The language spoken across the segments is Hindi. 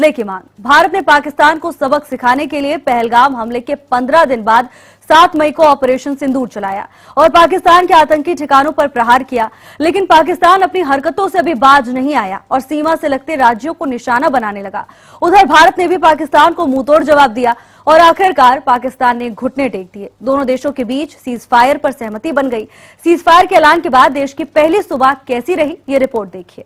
बदले की मांग। भारत ने पाकिस्तान को सबक सिखाने के लिए पहलगाम हमले के 15 दिन बाद 7 मई को ऑपरेशन सिंदूर चलाया और पाकिस्तान के आतंकी ठिकानों पर प्रहार किया। लेकिन पाकिस्तान अपनी हरकतों से अभी बाज नहीं आया और सीमा से लगते राज्यों को निशाना बनाने लगा। उधर भारत ने भी पाकिस्तान को मुंहतोड़ जवाब दिया और आखिरकार पाकिस्तान ने घुटने टेक दिए। दोनों देशों के बीच सीज फायर पर सहमति बन गई। सीज फायर के ऐलान के बाद देश की पहली सुबह कैसी रही, ये रिपोर्ट देखिए।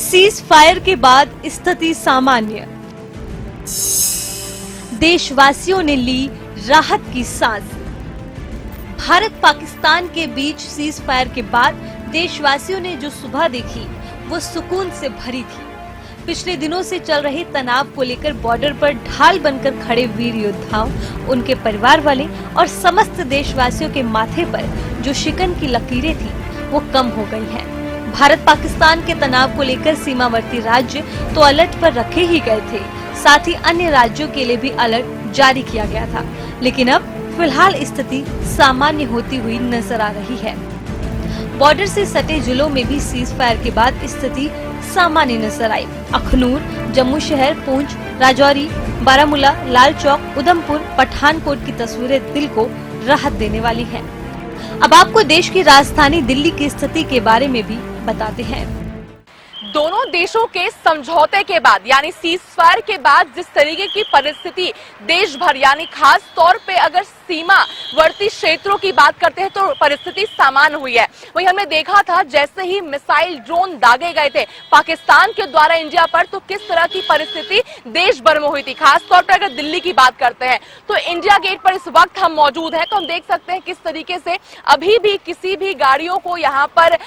सीज फायर के बाद स्थिति सामान्य। देशवासियों ने ली राहत की सांस। भारत पाकिस्तान के बीच सीज फायर के बाद देशवासियों ने जो सुबह देखी वो सुकून से भरी थी। पिछले दिनों से चल रहे तनाव को लेकर बॉर्डर पर ढाल बनकर खड़े वीर योद्धाओं, उनके परिवार वाले और समस्त देशवासियों के माथे पर जो शिकन की लकीरें थी वो कम हो गई हैं। भारत पाकिस्तान के तनाव को लेकर सीमावर्ती राज्य तो अलर्ट पर रखे ही गए थे, साथ ही अन्य राज्यों के लिए भी अलर्ट जारी किया गया था। लेकिन अब फिलहाल स्थिति सामान्य होती हुई नजर आ रही है। बॉर्डर से सटे जिलों में भी सीज फायर के बाद स्थिति सामान्य नजर आई। अखनूर, जम्मू शहर, पूंछ, राजौरी, बारामूला, लाल चौक, उधमपुर, पठानकोट की तस्वीरें दिल को राहत देने वाली हैं। अब आपको देश की राजधानी दिल्ली की स्थिति के बारे में भी बताते हैं। दोनों देशों के समझौते के बाद यानी सीज फायर के बाद जिस तरीके की परिस्थिति देश भर यानी खास तौर पे अगर सीमावर्ती क्षेत्रों की बात करते हैं तो परिस्थिति सामान्य हुई है। वही हमने देखा था जैसे ही मिसाइल ड्रोन दागे गए थे पाकिस्तान के द्वारा इंडिया पर, तो किस तरह की परिस्थिति देश भर में हुई थी। खास तौर पर अगर दिल्ली की बात करते हैं तो इंडिया गेट पर इस वक्त हम मौजूद हैं, तो हम देख सकते हैं किस तरीके से अभी भी किसी भी गाड़ियों को यहाँ पर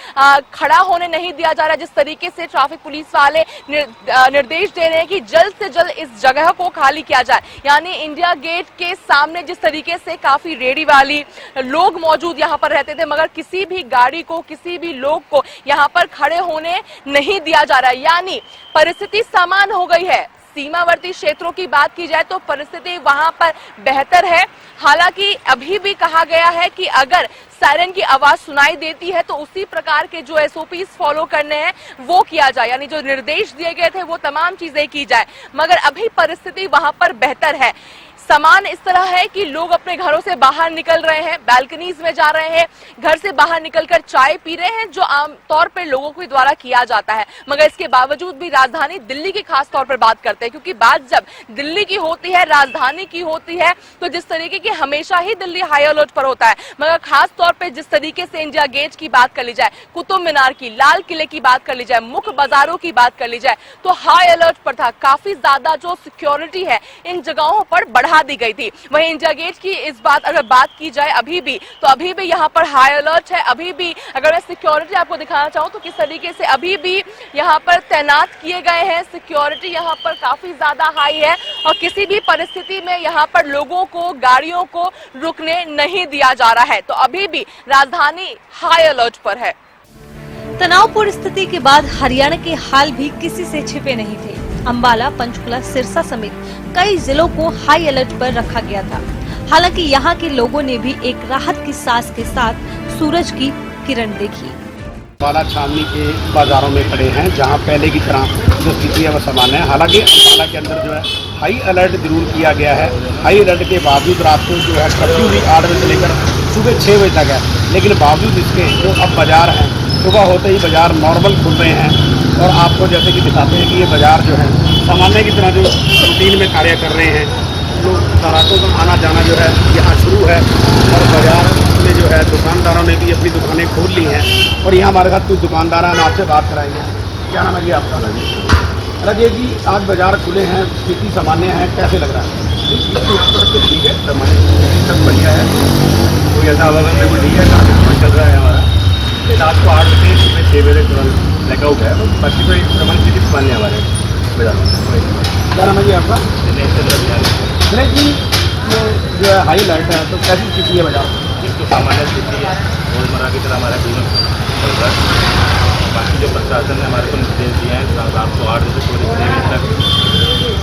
खड़ा होने नहीं दिया जा रहा। जिस तरीके से ट्रैफिक पुलिस वाले निर्देश दे रहे हैं कि जल्द से जल्द इस जगह को खाली किया जाए। यानी इंडिया गेट के सामने जिस तरीके से काफी रेडी वाली लोग मौजूद यहाँ पर रहते थे, मगर किसी भी गाड़ी को, किसी भी लोग को यहाँ पर खड़े होने नहीं दिया जा रहा। यानी परिस्थिति सामान्य हो गई है। सीमावर्ती क्षेत्रों की बात की जाए तो परिस्थिति वहां पर बेहतर है। हालांकि अभी भी कहा गया है कि अगर सायरन की आवाज सुनाई देती है तो उसी प्रकार के जो एसओपीज फॉलो करने हैं वो किया जाए, यानी जो निर्देश दिए गए थे वो तमाम चीजें की जाए। मगर अभी परिस्थिति वहां पर बेहतर है। सामान इस तरह है कि लोग अपने घरों से बाहर निकल रहे हैं, बैल्कनीज में जा रहे हैं, घर से बाहर निकलकर चाय पी रहे हैं, जो आम तौर पर लोगों के द्वारा किया जाता है। मगर इसके बावजूद भी राजधानी दिल्ली की खास तौर पर बात करते हैं, क्योंकि बात जब दिल्ली की होती है, राजधानी की होती है, तो जिस तरीके की हमेशा ही दिल्ली हाई अलर्ट पर होता है। मगर खास तौर पर जिस तरीके से इंडिया गेट की बात कर ली जाए, कुतुब मीनार की, लाल किले की बात कर ली जाए, मुख्य बाजारों की बात कर ली जाए, तो हाई अलर्ट पर था। काफी ज्यादा जो सिक्योरिटी है इन जगहों पर बढ़ा दी गई थी। वहीं इंडिया गेट की इस बात अगर बात की जाए अभी भी यहाँ पर हाई अलर्ट है। अभी भी अगर मैं सिक्योरिटी आपको दिखाना चाहूँ तो किस तरीके से अभी भी यहाँ पर तैनात किए गए हैं। सिक्योरिटी यहाँ पर काफी ज्यादा हाई है और किसी भी परिस्थिति में यहाँ पर लोगों को, गाड़ियों को रुकने नहीं दिया जा रहा है। तो अभी भी राजधानी हाई अलर्ट पर है। तनावपूर्ण स्थिति के बाद हरियाणा के हाल भी किसी से छिपे नहीं थे। अंबाला, पंचकुला, सिरसा समेत कई जिलों को हाई अलर्ट पर रखा गया था। हालांकि यहाँ के लोगों ने भी एक राहत की सांस के साथ सूरज की किरण देखी। अंबाला छावनी के बाजारों में खड़े हैं, जहाँ पहले की तरह जो स्थिति है वो सामान्य है। हालांकि अंबाला के अंदर जो है हाई अलर्ट जरूर किया गया है। हाई अलर्ट के बावजूद रात को जो है कर्फ्यू भी 8 बजे से लेकर सुबह 6 बजे तक है। लेकिन बावजूद इसके जो अब बाजार हैं, सुबह होते ही बाजार नॉर्मल खुल रहे हैं और आपको जैसे कि दिखाते हैं कि ये बाजार जो है सामान्य की तरह जो रूटीन में कार्य कर रहे हैं। लोग ग्राहकों का आना जाना जो है यहाँ शुरू है और बाजार में जो है दुकानदारों ने भी अपनी दुकानें खोल ली हैं। और यहाँ हमारे साथ कुछ दुकानदार हैं, आपसे बात कराएंगे। क्या नाम है जी आपका? राजेश जी, आज बाजार खुले हैं, स्थिति सामान्य है, कैसे लग रहा है? तो ठीक है, सामान्य सब बढ़िया है, कोई ऐसा अवगन में कोई नहीं है। काफ़ी चल रहा है हमारा। रात को 8 बजे सुबह 6 बजे तुरंत ब्लैकआउट है, बाकी कोई सामान की दुकान नहीं हमारे बाजार में। क्या नाम है जी आपका? दिनेश जी, जो है हाई अलर्ट है तो कैसी स्थिति है बाजार? तो सामान्य स्थिति है, रोजमर्रा की तरह हमारा जीवन चल रहा है। बाकी जो प्रशासन ने हमारे को निर्देश दिए हैं रात को 8 बजे से पूरे 6 बजे तक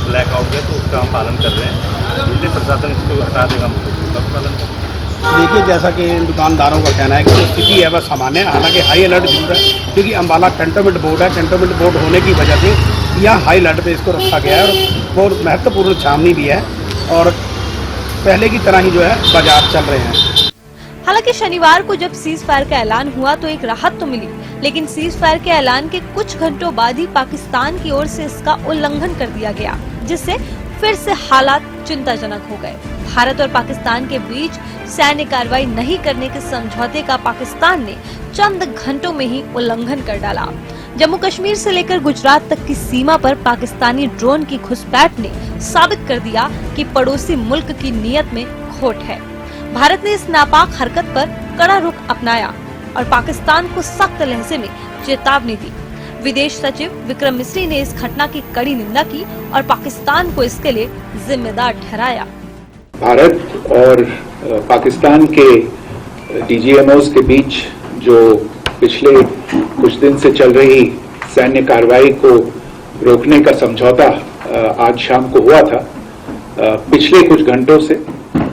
ब्लैकआउट है, तो उसका हम पालन कर रहे हैं। बिजली प्रशासन इसको हटा देगा, हम उसका पालन करेंगे। देखिए, जैसा कि दुकानदारों का कहना है कि जो स्थिति है वह सामान्य है, हालांकि हाई अलर्ट जरूर है, क्योंकि अम्बाला कैंटोनमेंट बोर्ड है। कैंटोनमेंट बोर्ड होने की वजह से यहाँ हाई अलर्ट पे इसको रखा गया है और बहुत महत्वपूर्ण छावनी भी है और पहले की तरह ही जो है बाजार चल रहे हैं। हालांकि शनिवार को जब सीज फायर का ऐलान हुआ तो एक राहत तो मिली, लेकिन सीज फायर के ऐलान के कुछ घंटों बाद ही पाकिस्तान की ओर से इसका उल्लंघन कर दिया गया, जिससे फिर से हालात चिंताजनक हो गए। भारत और पाकिस्तान के बीच सैन्य कार्रवाई नहीं करने के समझौते का पाकिस्तान ने चंद घंटों में ही उल्लंघन कर डाला। जम्मू कश्मीर से लेकर गुजरात तक की सीमा पर पाकिस्तानी ड्रोन की घुसपैठ ने साबित कर दिया कि पड़ोसी मुल्क की नीयत में खोट है। भारत ने इस नापाक हरकत पर कड़ा रुख अपनाया और पाकिस्तान को सख्त लहजे में चेतावनी दी। विदेश सचिव विक्रम मिस्री ने इस घटना की कड़ी निंदा की और पाकिस्तान को इसके लिए जिम्मेदार ठहराया। भारत और पाकिस्तान के डीजीएमओस के बीच जो पिछले कुछ दिन से चल रही सैन्य कार्रवाई को रोकने का समझौता आज शाम को हुआ था, पिछले कुछ घंटों से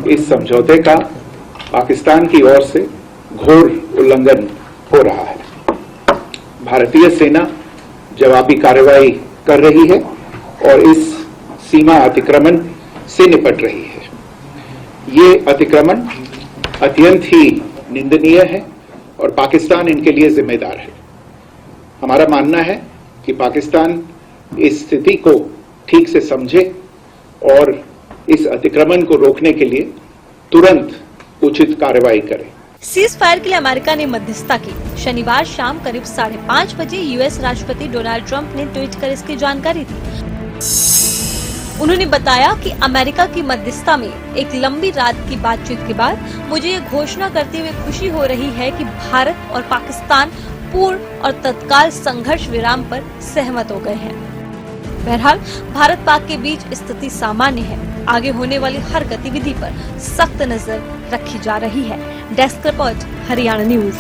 इस समझौते का पाकिस्तान की ओर से घोर उल्लंघन हो रहा है। भारतीय सेना जवाबी कार्रवाई कर रही है और इस सीमा अतिक्रमण से निपट रही है। ये अतिक्रमण अत्यंत ही निंदनीय है और पाकिस्तान इनके लिए जिम्मेदार है। हमारा मानना है कि पाकिस्तान इस स्थिति को ठीक से समझे और इस अतिक्रमण को रोकने के लिए तुरंत उचित कार्रवाई करे। सीज फायर के लिए अमेरिका ने मध्यस्थता की। शनिवार शाम करीब 5:30 बजे यूएस राष्ट्रपति डोनाल्ड ट्रंप ने ट्वीट कर इसकी जानकारी दी। उन्होंने बताया कि अमेरिका की मध्यस्थता में एक लंबी रात की बातचीत के बाद मुझे ये घोषणा करते हुए खुशी हो रही है कि भारत और पाकिस्तान पूर्ण और तत्काल संघर्ष विराम पर सहमत हो गए हैं। बहरहाल भारत पाक के बीच स्थिति सामान्य है। आगे होने वाली हर गतिविधि पर सख्त नजर रखी जा रही है। Desk report, Haryana news.